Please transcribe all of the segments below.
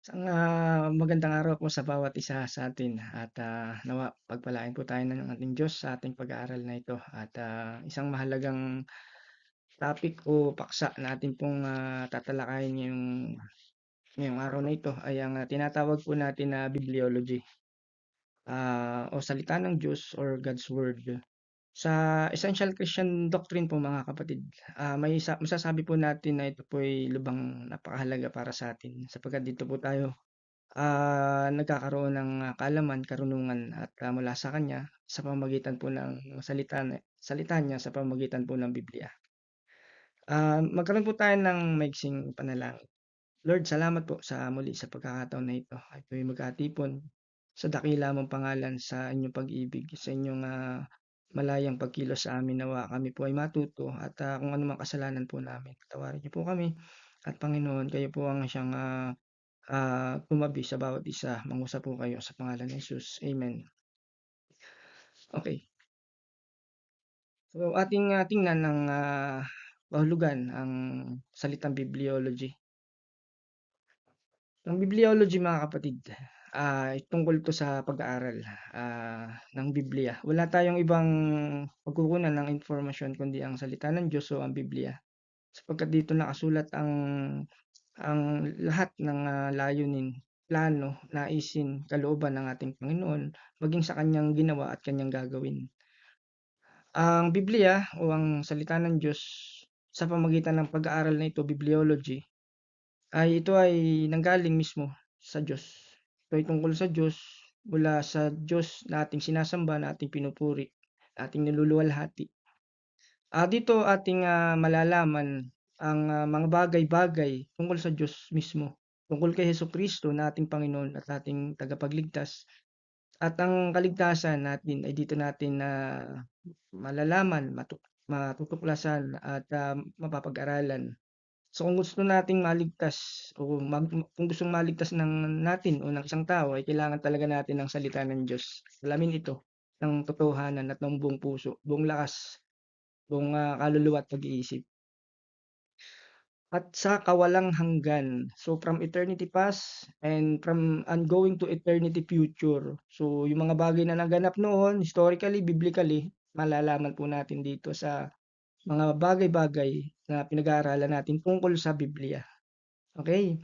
Magandang araw po sa bawat isa sa atin at nawa pagpalain po tayo ng ating Diyos sa ating pag-aaral na ito at isang mahalagang topic o paksa na atin pong tatalakayin ngayong araw na ito ay ang tinatawag po natin na bibliology o salita ng Diyos or God's Word. Sa Essential Christian Doctrine po mga kapatid, masasabi po natin na ito po ay lubang napakahalaga para sa atin sapagkat dito po tayo nagkakaroon ng kaalaman, karunungan at mula sa kanya sa pamamagitan po ng salita niya sa pamamagitan po ng Biblia. Magkaroon po tayo ng maiksing panalangin. Lord, salamat po sa muli sa pagkakataon na ito. Ay po'y magkatipon sa dakila mong pangalan sa inyong pag-ibig, sa inyong malayang pagkilos sa amin nawa kami po ay matuto at kung anumang kasalanan po namin, patawarin niyo po kami. At Panginoon, kayo po ang siyang tumabi sa bawat isa. Mangusap po kayo sa pangalan ni Jesus. Amen. Okay. So, ating tingnan ng kahulugan ang salitang bibliology. Ang bibliology mga kapatid, tungkol 'to sa pag-aaral ng Biblia. Wala tayong ibang pagkukunan ng impormasyon kundi ang salita ng Diyos o ang Biblia. Sapagkat dito nakasulat ang lahat ng layunin, plano, naisin, kalooban ng ating Panginoon maging sa kanyang ginawa at kanyang gagawin. Ang Biblia o ang salita ng Diyos sa pamamagitan ng pag-aaral na ito, bibliology, ito ay nanggaling mismo sa Diyos. Ito ay tungkol sa Diyos, mula sa Diyos na ating sinasamba, na ating pinupuri, na ating niluluwalhati. Dito ating malalaman ang mga bagay-bagay tungkol sa Diyos mismo, tungkol kay Hesukristo na ating Panginoon at ating tagapagligtas. At ang kaligtasan natin ay dito natin na malalaman, matutuklasan at mapapag-aralan. So kung gusto nating maligtas o kung gustong maligtas natin o ng isang tao ay kailangan talaga natin ng salita ng Diyos. Alamin ito ng totohanan at ng buong puso, buong lakas, buong kaluluwa at pag-iisip. At sa kawalang hanggan. So from eternity past and from ongoing to eternity future. So yung mga bagay na naganap noon, historically, biblically, malalaman po natin dito sa mga bagay-bagay na pinag-aaralan natin tungkol sa Biblia. Okay?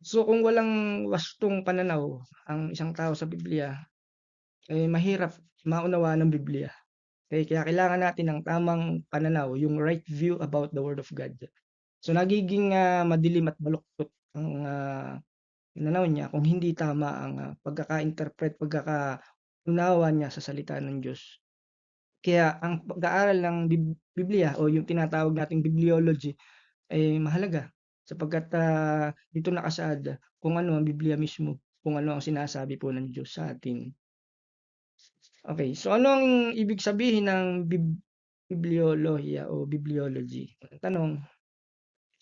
So kung walang wastong pananaw ang isang tao sa Biblia, mahirap maunawaan ang Biblia. Okay? Kaya kailangan natin ng tamang pananaw, yung right view about the Word of God. So nagiging madilim at baluktot ang pananaw niya kung hindi tama ang pagkaka-interpret, pagkakaunawa niya sa salita ng Diyos. Kaya ang pag-aaral ng Biblia o yung tinatawag nating bibliology ay mahalaga sapagkat dito nakasaad kung ano ang Biblia mismo, kung ano ang sinasabi po ng Diyos sa atin. Okay, so ano ang ibig sabihin ng bibliolohiya o bibliology? Tanong.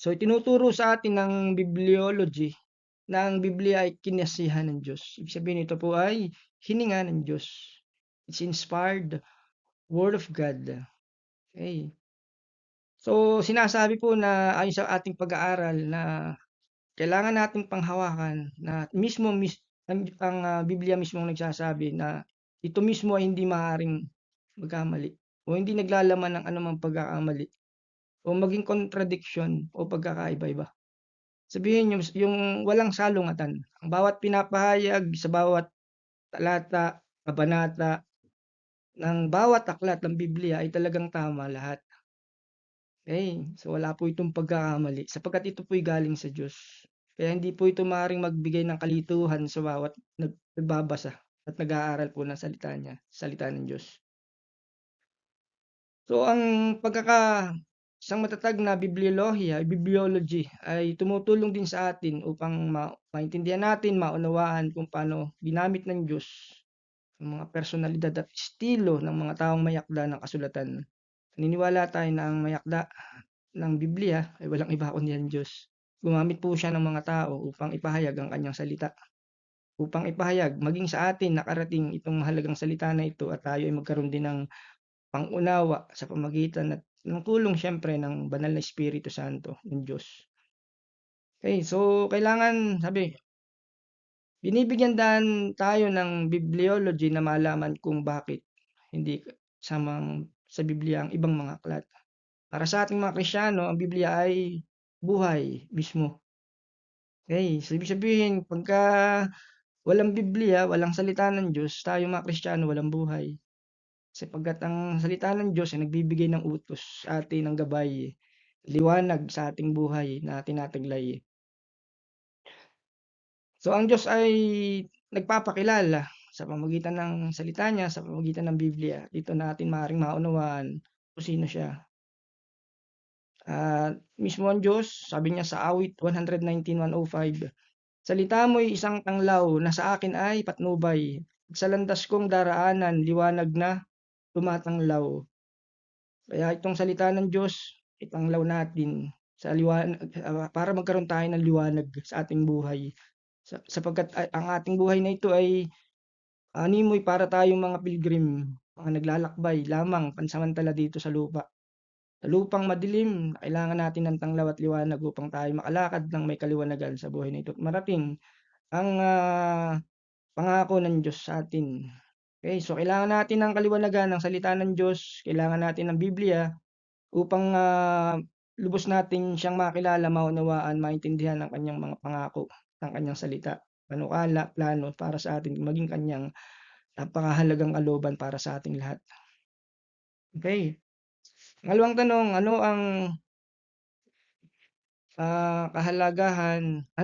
So itinuturo sa atin ng bibliology na ang Biblia ay kinasihan ng Diyos. Ibig sabihin nito po ay hininga ng Diyos. It's inspired Word of God. Okay. So sinasabi po na ayon sa ating pag-aaral na kailangan nating panghawakan na ang Biblia mismo ang nagsasabi na ito mismo ay hindi maaaring magkamali o hindi naglalaman ng anumang pagkakamali o maging contradiction o pagkakaiba-iba. Sabihin niyo yung walang salungatan. Ang bawat pinapahayag sa bawat talata, kabanata ng bawat aklat ng Biblia ay talagang tama lahat. Okay, so wala po itong pagkakamali sapagkat ito po'y galing sa Diyos. Kaya hindi po ito maaaring magbigay ng kalituhan sa bawat nagbabasa at nag-aaral po ng salita ng Diyos. So ang isang matatag na bibliology ay tumutulong din sa atin upang maintindihan natin, maunawaan kung paano ginamit ng Diyos ang mga personalidad at estilo ng mga taong may akda ng kasulatan. Naniniwala tayo na ang may akda ng Biblia ay walang iba kundi ang Diyos. Gumamit po siya ng mga tao upang ipahayag ang kanyang salita. Upang ipahayag maging sa atin nakarating itong mahalagang salita na ito at tayo ay magkaroon din ng pang-unawa sa pamamagitan at ng tulong siyempre ng banal na Espiritu Santo ng Diyos. Okay, so kailangan sabi, binibigyan daan tayo ng bibliology na malaman kung bakit hindi kasamang sa Biblia ang ibang mga aklat. Para sa ating mga Kristiyano, ang Biblia ay buhay mismo. Okay, so ibig sabihin pagka walang Biblia, walang salita ng Diyos, tayong mga Kristiyano walang buhay. Sapagkat ang salita ng Diyos ay nagbibigay ng utos sa atin ng gabay, liwanag sa ating buhay na tinataglay. So ang Diyos ay nagpapakilala sa pamamagitan ng salita niya, sa pamamagitan ng Biblia. Dito natin maaaring maunawaan kung sino siya. At mismo ang Diyos, sabi niya sa awit 119:105, "Salita mo'y isang tanglaw na sa akin ay patnubay. Sa landas kong daraanan, liwanag na tumatanglaw." Kaya itong salita ng Diyos, itanglaw natin sa para magkaroon tayo ng liwanag sa ating buhay. Sapagkat ang ating buhay na ito ay animoy para tayong mga pilgrim, mga naglalakbay lamang pansamantala dito sa lupa. Sa lupang madilim, kailangan natin ng tanglaw at liwanag upang tayo makalakad ng may kaliwanagan sa buhay na ito at marating ang pangako ng Diyos sa atin. Okay, so kailangan natin ng kaliwanagan ng salita ng Diyos, kailangan natin ng Biblia upang lubos natin siyang makilala, maunawaan, maintindihan ang kanyang mga pangako ng kanyang salita, panukala, plano para sa atin maging kanyang napakahalagang kalooban para sa ating lahat. Okay. Pangalawang tanong, ano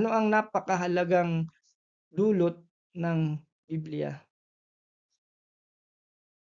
ang napakahalagang dulot ng Biblia?